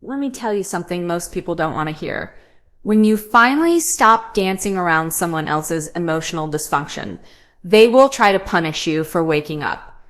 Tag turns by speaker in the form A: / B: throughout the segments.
A: Let me tell you something most people don't want to hear. When you finally stop dancing around someone else's emotional dysfunction, they will try to punish you for waking up.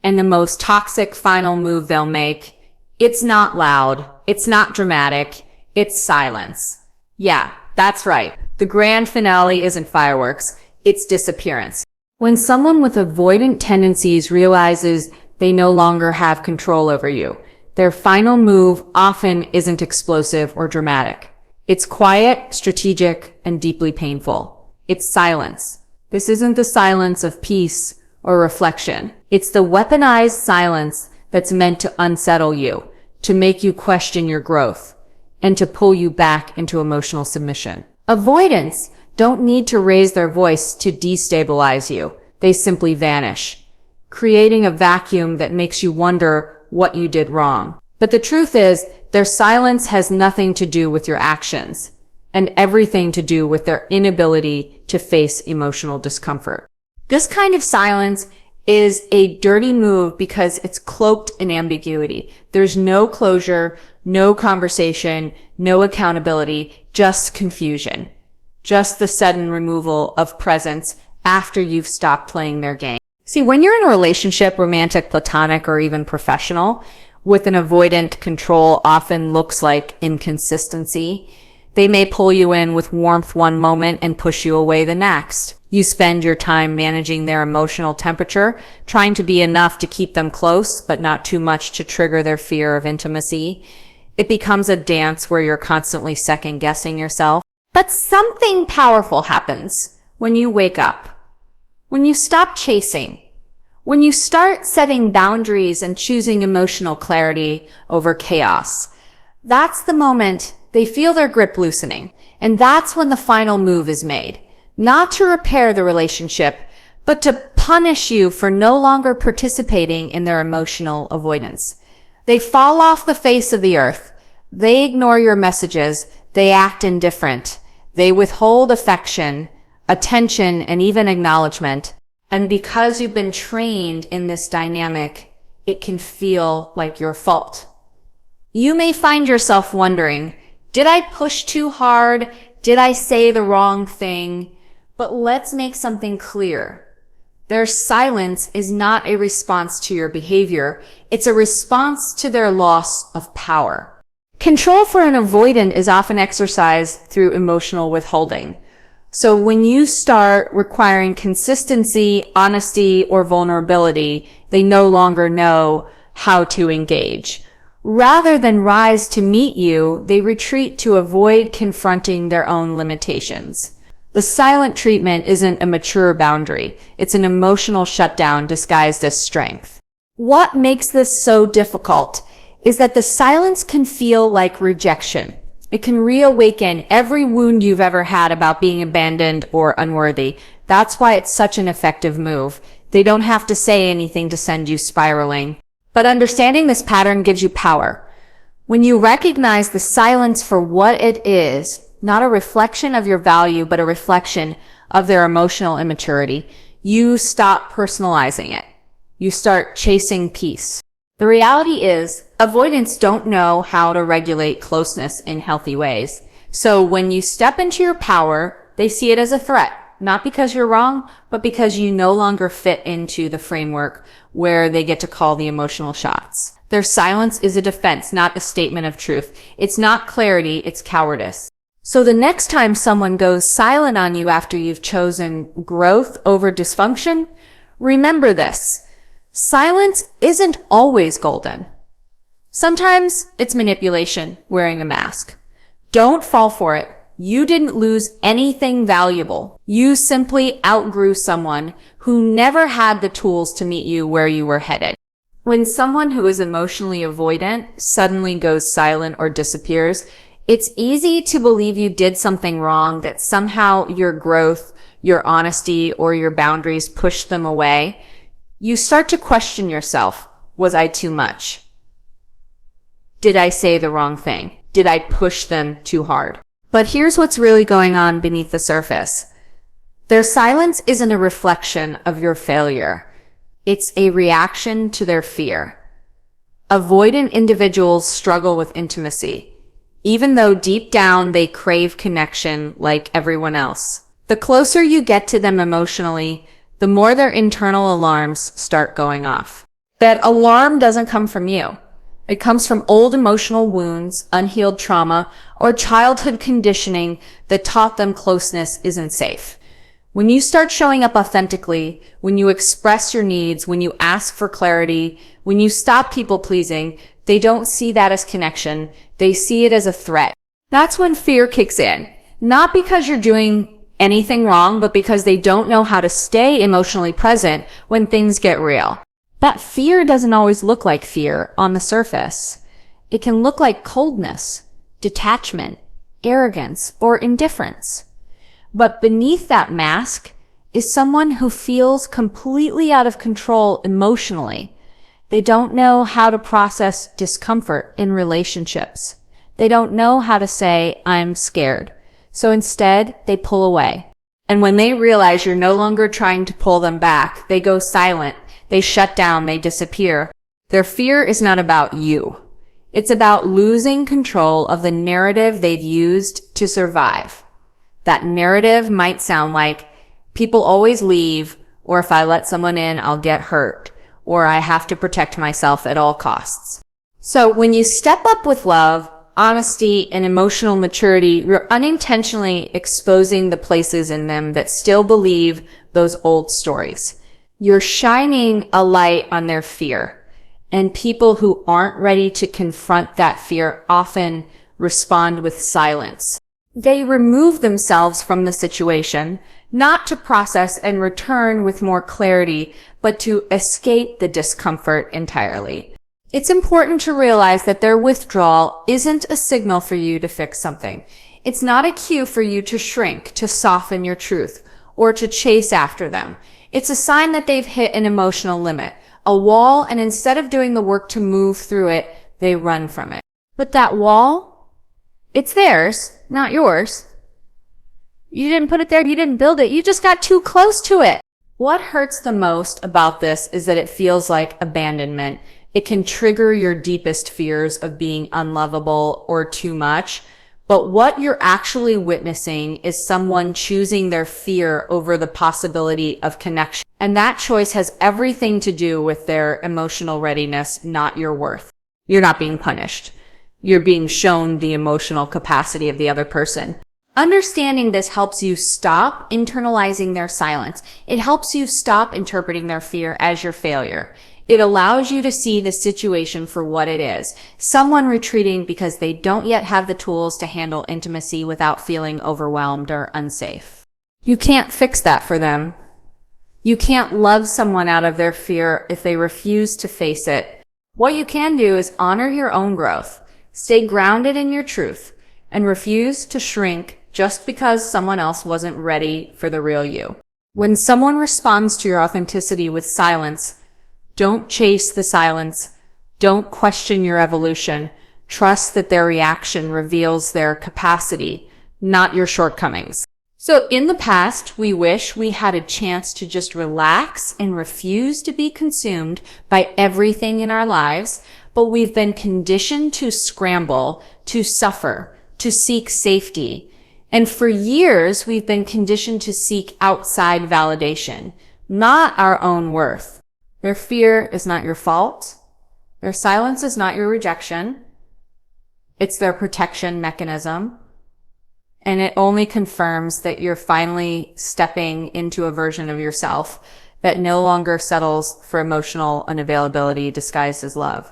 A: And the most toxic final move they'll make, it's not loud, it's not dramatic, it's silence. Yeah, that's right. The grand finale isn't fireworks, it's disappearance. When someone with avoidant tendencies realizes they no longer have control over you, their final move often isn't explosive or dramatic. It's quiet, strategic, and deeply painful. It's silence. This isn't the silence of peace or reflection. It's the weaponized silence that's meant to unsettle you, to make you question your growth, and to pull you back into emotional submission. Avoidants don't need to raise their voice to destabilize you. They simply vanish, creating a vacuum that makes you wonder what you did wrong. But the truth is, their silence has nothing to do with your actions, and everything to do with their inability to face emotional discomfort. This kind of silence is a dirty move because it's cloaked in ambiguity. There's no closure, no conversation, no accountability, just confusion. Just the sudden removal of presence after you've stopped playing their game. See, when you're in a relationship, romantic, platonic, or even professional, with an avoidant, control often looks like inconsistency. They may pull you in with warmth one moment and push you away the next. You spend your time managing their emotional temperature, trying to be enough to keep them close, but not too much to trigger their fear of intimacy. It becomes a dance where you're constantly second-guessing yourself. But something powerful happens when you wake up. When you stop chasing, when you start setting boundaries and choosing emotional clarity over chaos, that's the moment they feel their grip loosening. And that's when the final move is made. Not to repair the relationship, but to punish you for no longer participating in their emotional avoidance. They fall off the face of the earth. They ignore your messages. They act indifferent. They withhold affection, attention, and even acknowledgement. And because you've been trained in this dynamic, it can feel like your fault. You may find yourself wondering, did I push too hard? Did I say the wrong thing? But let's make something clear. Their silence is not a response to your behavior. It's a response to their loss of power. Control for an avoidant is often exercised through emotional withholding. So when you start requiring consistency, honesty, or vulnerability, they no longer know how to engage. Rather than rise to meet you, they retreat to avoid confronting their own limitations. The silent treatment isn't a mature boundary. It's an emotional shutdown disguised as strength. What makes this so difficult is that the silence can feel like rejection. It can reawaken every wound you've ever had about being abandoned or unworthy. That's why it's such an effective move. They don't have to say anything to send you spiraling. But understanding this pattern gives you power. When you recognize the silence for what it is, not a reflection of your value, but a reflection of their emotional immaturity, you stop personalizing it. You start chasing peace. The reality is, avoidants don't know how to regulate closeness in healthy ways. So when you step into your power, they see it as a threat, not because you're wrong, but because you no longer fit into the framework where they get to call the emotional shots. Their silence is a defense, not a statement of truth. It's not clarity, it's cowardice. So the next time someone goes silent on you after you've chosen growth over dysfunction, remember this. Silence isn't always golden. Sometimes it's manipulation, wearing a mask. Don't fall for it. You didn't lose anything valuable. You simply outgrew someone who never had the tools to meet you where you were headed. When someone who is emotionally avoidant suddenly goes silent or disappears, it's easy to believe you did something wrong, that somehow your growth, your honesty, or your boundaries pushed them away. You start to question yourself. Was I too much? Did I say the wrong thing? Did I push them too hard? But here's what's really going on beneath the surface. Their silence isn't a reflection of your failure. It's a reaction to their fear. Avoidant individuals struggle with intimacy, even though deep down they crave connection like everyone else. The closer you get to them emotionally, the more their internal alarms start going off. That alarm doesn't come from you. It comes from old emotional wounds, unhealed trauma, or childhood conditioning that taught them closeness isn't safe. When you start showing up authentically, when you express your needs, when you ask for clarity, when you stop people pleasing, they don't see that as connection. They see it as a threat. That's when fear kicks in. Not because you're doing anything wrong, but because they don't know how to stay emotionally present when things get real. That fear doesn't always look like fear on the surface. It can look like coldness, detachment, arrogance, or indifference. But beneath that mask is someone who feels completely out of control emotionally. They don't know how to process discomfort in relationships. They don't know how to say, I'm scared. So instead, they pull away. And when they realize you're no longer trying to pull them back, they go silent. They shut down, they disappear. Their fear is not about you. It's about losing control of the narrative they've used to survive. That narrative might sound like, people always leave, or if I let someone in, I'll get hurt, or I have to protect myself at all costs. So when you step up with love, honesty, and emotional maturity, you're unintentionally exposing the places in them that still believe those old stories. You're shining a light on their fear. And people who aren't ready to confront that fear often respond with silence. They remove themselves from the situation, not to process and return with more clarity, but to escape the discomfort entirely. It's important to realize that their withdrawal isn't a signal for you to fix something. It's not a cue for you to shrink, to soften your truth, or to chase after them. It's a sign that they've hit an emotional limit, a wall, and instead of doing the work to move through it, they run from it. But that wall, it's theirs, not yours. You didn't put it there, you didn't build it, you just got too close to it. What hurts the most about this is that it feels like abandonment. It can trigger your deepest fears of being unlovable or too much. But what you're actually witnessing is someone choosing their fear over the possibility of connection. And that choice has everything to do with their emotional readiness, not your worth. You're not being punished. You're being shown the emotional capacity of the other person. Understanding this helps you stop internalizing their silence. It helps you stop interpreting their fear as your failure. It allows you to see the situation for what it is. Someone retreating because they don't yet have the tools to handle intimacy without feeling overwhelmed or unsafe. You can't fix that for them. You can't love someone out of their fear if they refuse to face it. What you can do is honor your own growth, stay grounded in your truth, and refuse to shrink just because someone else wasn't ready for the real you. When someone responds to your authenticity with silence, don't chase the silence. Don't question your evolution. Trust that their reaction reveals their capacity, not your shortcomings. So in the past, we wish we had a chance to just relax and refuse to be consumed by everything in our lives, but we've been conditioned to scramble, to suffer, to seek safety. And for years, we've been conditioned to seek outside validation, not our own worth. Their fear is not your fault. Their silence is not your rejection. It's their protection mechanism. And it only confirms that you're finally stepping into a version of yourself that no longer settles for emotional unavailability disguised as love.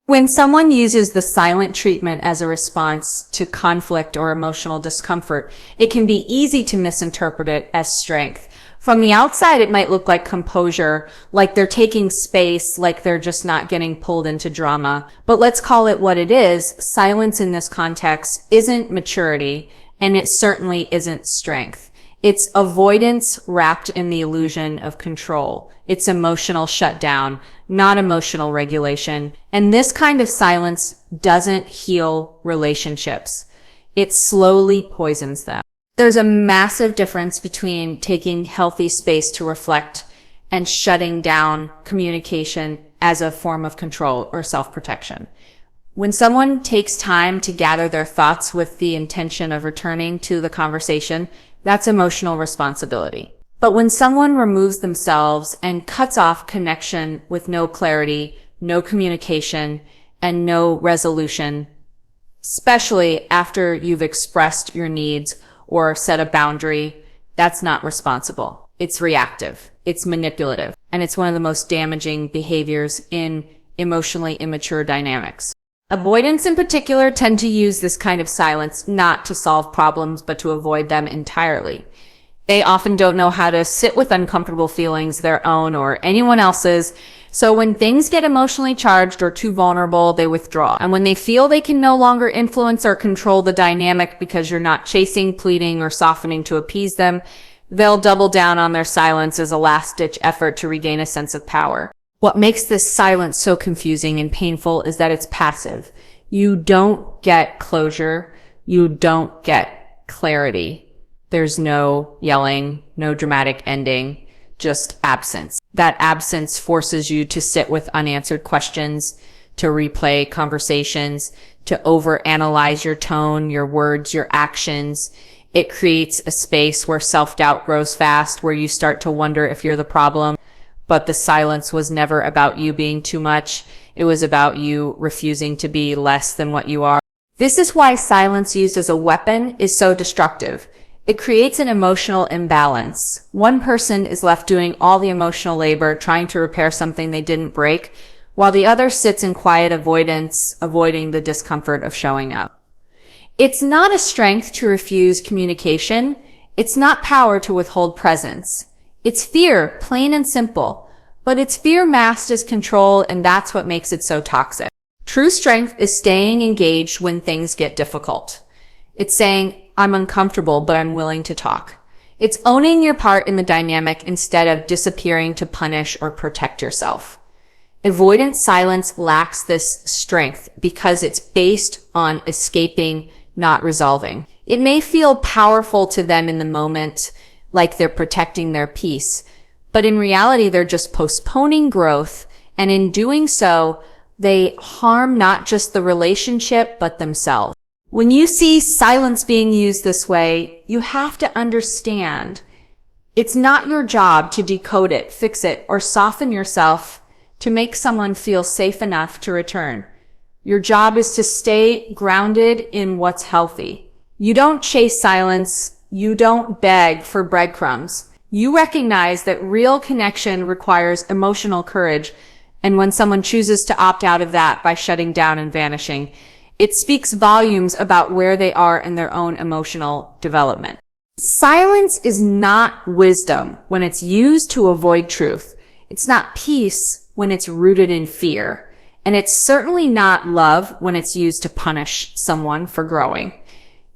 A: When someone uses the silent treatment as a response to conflict or emotional discomfort, it can be easy to misinterpret it as strength. From the outside, it might look like composure, like they're taking space, like they're just not getting pulled into drama. But let's call it what it is. Silence in this context isn't maturity, and it certainly isn't strength. It's avoidance wrapped in the illusion of control. It's emotional shutdown, not emotional regulation. And this kind of silence doesn't heal relationships. It slowly poisons them. There's a massive difference between taking healthy space to reflect and shutting down communication as a form of control or self-protection. When someone takes time to gather their thoughts with the intention of returning to the conversation, that's emotional responsibility. But when someone removes themselves and cuts off connection with no clarity, no communication, and no resolution, especially after you've expressed your needs or set a boundary, that's not responsible. It's reactive, it's manipulative, and it's one of the most damaging behaviors in emotionally immature dynamics. Avoidants in particular tend to use this kind of silence not to solve problems, but to avoid them entirely. They often don't know how to sit with uncomfortable feelings, their own or anyone else's. So when things get emotionally charged or too vulnerable, they withdraw. And when they feel they can no longer influence or control the dynamic because you're not chasing, pleading, or softening to appease them, they'll double down on their silence as a last-ditch effort to regain a sense of power. What makes this silence so confusing and painful is that it's passive. You don't get closure. You don't get clarity. There's no yelling, no dramatic ending, just absence. That absence forces you to sit with unanswered questions, to replay conversations, to overanalyze your tone, your words, your actions. It creates a space where self-doubt grows fast, where you start to wonder if you're the problem. But the silence was never about you being too much. It was about you refusing to be less than what you are. This is why silence used as a weapon is so destructive. It creates an emotional imbalance. One person is left doing all the emotional labor, trying to repair something they didn't break, while the other sits in quiet avoidance, avoiding the discomfort of showing up. It's not a strength to refuse communication. It's not power to withhold presence. It's fear, plain and simple. But it's fear masked as control, and that's what makes it so toxic. True strength is staying engaged when things get difficult. It's saying, I'm uncomfortable, but I'm willing to talk. It's owning your part in the dynamic instead of disappearing to punish or protect yourself. Avoidant silence lacks this strength because it's based on escaping, not resolving. It may feel powerful to them in the moment, like they're protecting their peace, but in reality, they're just postponing growth, and in doing so, they harm not just the relationship, but themselves. When you see silence being used this way, you have to understand it's not your job to decode it, fix it, or soften yourself to make someone feel safe enough to return. Your job is to stay grounded in what's healthy. You don't chase silence. You don't beg for breadcrumbs. You recognize that real connection requires emotional courage, and when someone chooses to opt out of that by shutting down and vanishing, it speaks volumes about where they are in their own emotional development. Silence is not wisdom when it's used to avoid truth. It's not peace when it's rooted in fear. And it's certainly not love when it's used to punish someone for growing.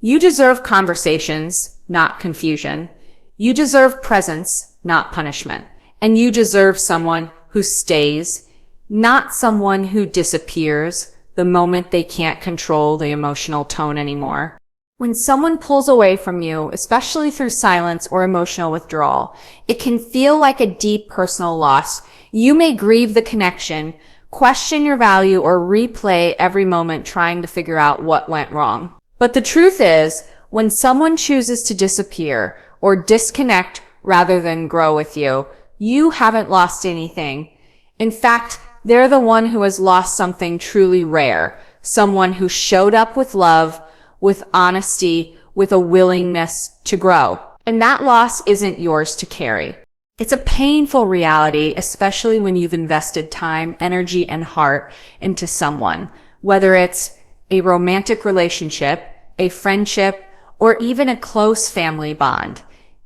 A: You deserve conversations, not confusion. You deserve presence, not punishment. And you deserve someone who stays, not someone who disappears the moment they can't control the emotional tone anymore. When someone pulls away from you, especially through silence or emotional withdrawal, it can feel like a deep personal loss. You may grieve the connection, question your value, or replay every moment trying to figure out what went wrong. But the truth is, when someone chooses to disappear or disconnect rather than grow with you, you haven't lost anything. In fact, they're the one who has lost something truly rare, someone who showed up with love, with honesty, with a willingness to grow. And that loss isn't yours to carry. It's a painful reality, especially when you've invested time, energy, and heart into someone, whether it's a romantic relationship, a friendship, or even a close family bond.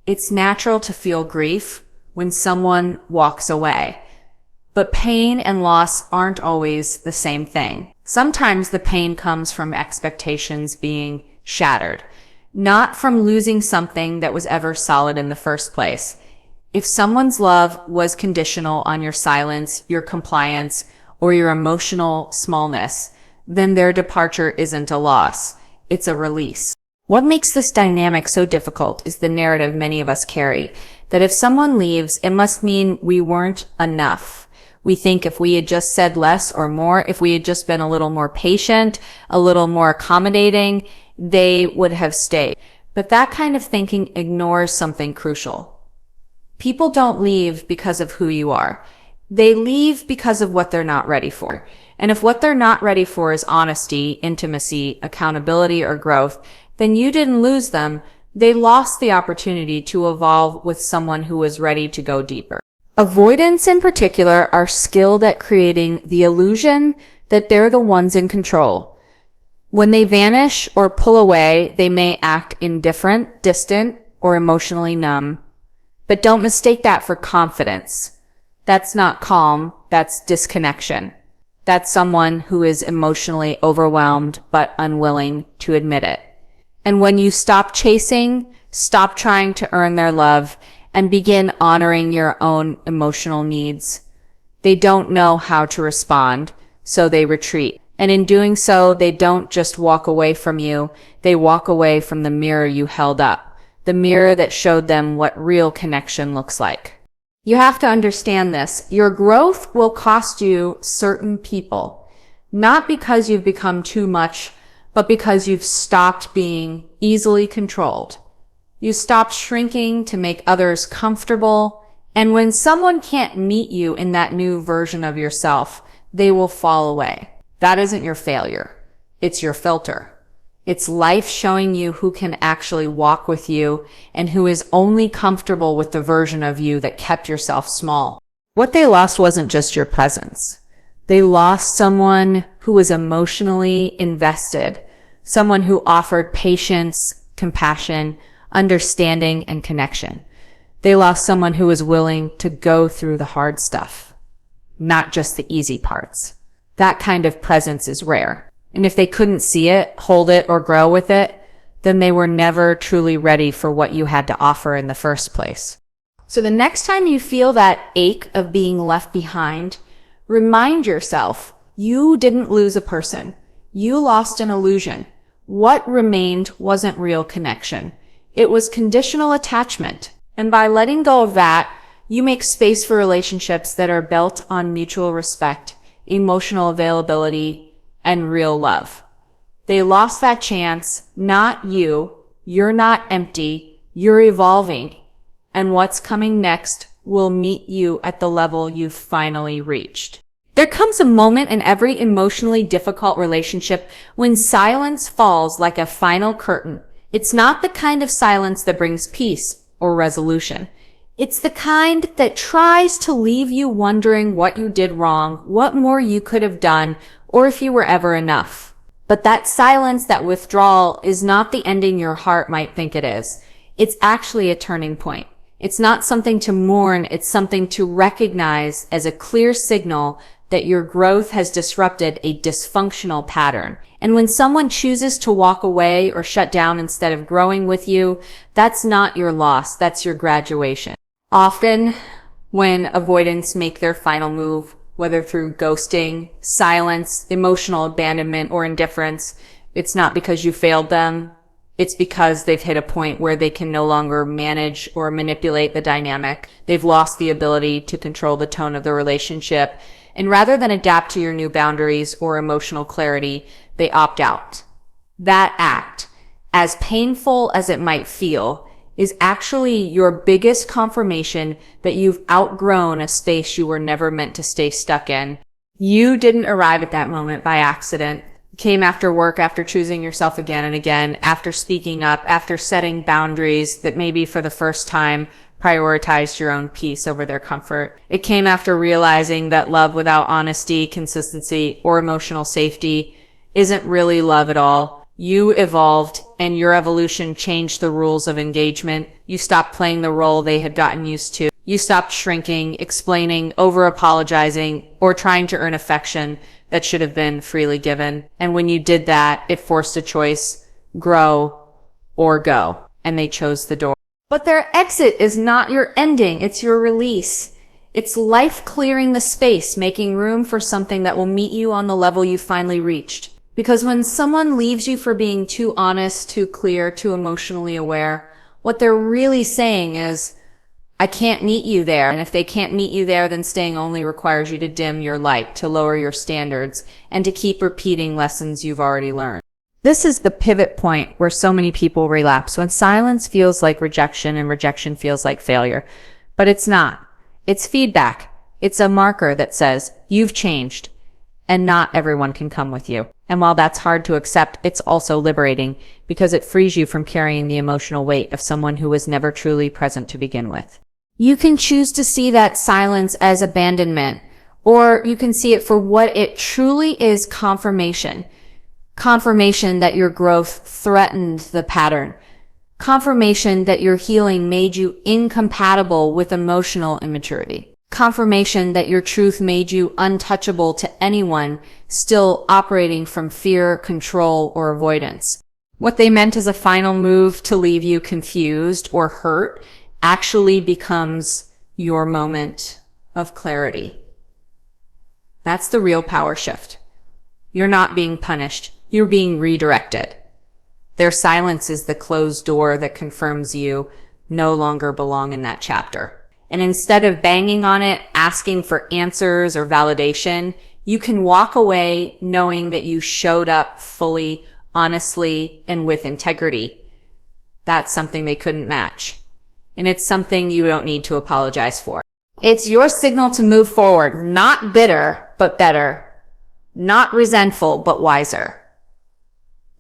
A: It's natural to feel grief when someone walks away. But pain and loss aren't always the same thing. Sometimes the pain comes from expectations being shattered, not from losing something that was ever solid in the first place. If someone's love was conditional on your silence, your compliance, or your emotional smallness, then their departure isn't a loss. It's a release. What makes this dynamic so difficult is the narrative many of us carry, that if someone leaves, it must mean we weren't enough. We think if we had just said less or more, if we had just been a little more patient, a little more accommodating, they would have stayed. But that kind of thinking ignores something crucial. People don't leave because of who you are. They leave because of what they're not ready for. And if what they're not ready for is honesty, intimacy, accountability, or growth, then you didn't lose them. They lost the opportunity to evolve with someone who was ready to go deeper. Avoidants in particular are skilled at creating the illusion that they're the ones in control. When they vanish or pull away, they may act indifferent, distant, or emotionally numb. But don't mistake that for confidence. That's not calm, that's disconnection. That's someone who is emotionally overwhelmed but unwilling to admit it. And when you stop chasing, stop trying to earn their love, and begin honoring your own emotional needs, they don't know how to respond, so they retreat. And in doing so, they don't just walk away from you, they walk away from the mirror you held up, the mirror that showed them what real connection looks like. You have to understand this. Your growth will cost you certain people, not because you've become too much, but because you've stopped being easily controlled. You stop shrinking to make others comfortable, and when someone can't meet you in that new version of yourself, they will fall away. That isn't your failure. It's your filter. It's life showing you who can actually walk with you and who is only comfortable with the version of you that kept yourself small. What they lost wasn't just your presence. They lost someone who was emotionally invested, someone who offered patience, compassion, understanding, and connection. They lost someone who was willing to go through the hard stuff, not just the easy parts. That kind of presence is rare. And if they couldn't see it, hold it, or grow with it, then they were never truly ready for what you had to offer in the first place. So the next time you feel that ache of being left behind, remind yourself, you didn't lose a person. You lost an illusion. What remained wasn't real connection. It was conditional attachment. And by letting go of that, you make space for relationships that are built on mutual respect, emotional availability, and real love. They lost that chance, not you. You're not empty. You're evolving. And what's coming next will meet you at the level you've finally reached. There comes a moment in every emotionally difficult relationship when silence falls like a final curtain. It's not the kind of silence that brings peace or resolution. It's the kind that tries to leave you wondering what you did wrong, what more you could have done, or if you were ever enough. But that silence, that withdrawal, is not the ending your heart might think it is. It's actually a turning point. It's not something to mourn, it's something to recognize as a clear signal that your growth has disrupted a dysfunctional pattern. And when someone chooses to walk away or shut down instead of growing with you, that's not your loss, that's your graduation. Often, when avoidants make their final move, whether through ghosting, silence, emotional abandonment, or indifference, it's not because you failed them. It's because they've hit a point where they can no longer manage or manipulate the dynamic. They've lost the ability to control the tone of the relationship. And rather than adapt to your new boundaries or emotional clarity, they opt out. That act, as painful as it might feel, is actually your biggest confirmation that you've outgrown a space you were never meant to stay stuck in. You didn't arrive at that moment by accident. It came after work, after choosing yourself again and again, after speaking up, after setting boundaries that maybe for the first time prioritized your own peace over their comfort. It came after realizing that love without honesty, consistency, or emotional safety isn't really love at all. You evolved, and your evolution changed the rules of engagement. You stopped playing the role they had gotten used to. You stopped shrinking, explaining, over-apologizing, or trying to earn affection that should have been freely given. And when you did that, it forced a choice: grow or go. And they chose the door. But their exit is not your ending, it's your release. It's life clearing the space, making room for something that will meet you on the level you finally reached. Because when someone leaves you for being too honest, too clear, too emotionally aware, what they're really saying is, I can't meet you there. And if they can't meet you there, then staying only requires you to dim your light, to lower your standards, and to keep repeating lessons you've already learned. This is the pivot point where so many people relapse, when silence feels like rejection and rejection feels like failure. But it's not. It's feedback. It's a marker that says, you've changed, and not everyone can come with you. And while that's hard to accept, it's also liberating, because it frees you from carrying the emotional weight of someone who was never truly present to begin with. You can choose to see that silence as abandonment, or you can see it for what it truly is: confirmation. Confirmation that your growth threatened the pattern. Confirmation that your healing made you incompatible with emotional immaturity. Confirmation that your truth made you untouchable to anyone still operating from fear, control, or avoidance. What they meant as a final move to leave you confused or hurt actually becomes your moment of clarity. That's the real power shift. You're not being punished. You're being redirected. Their silence is the closed door that confirms you no longer belong in that chapter. And instead of banging on it, asking for answers or validation, you can walk away knowing that you showed up fully, honestly, and with integrity. That's something they couldn't match. And it's something you don't need to apologize for. It's your signal to move forward, not bitter, but better. Not resentful, but wiser.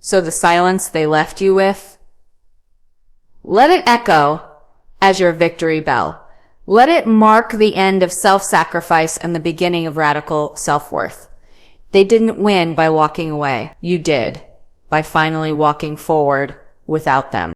A: So the silence they left you with, let it echo as your victory bell. Let it mark the end of self-sacrifice and the beginning of radical self-worth. They didn't win by walking away. You did, by finally walking forward without them.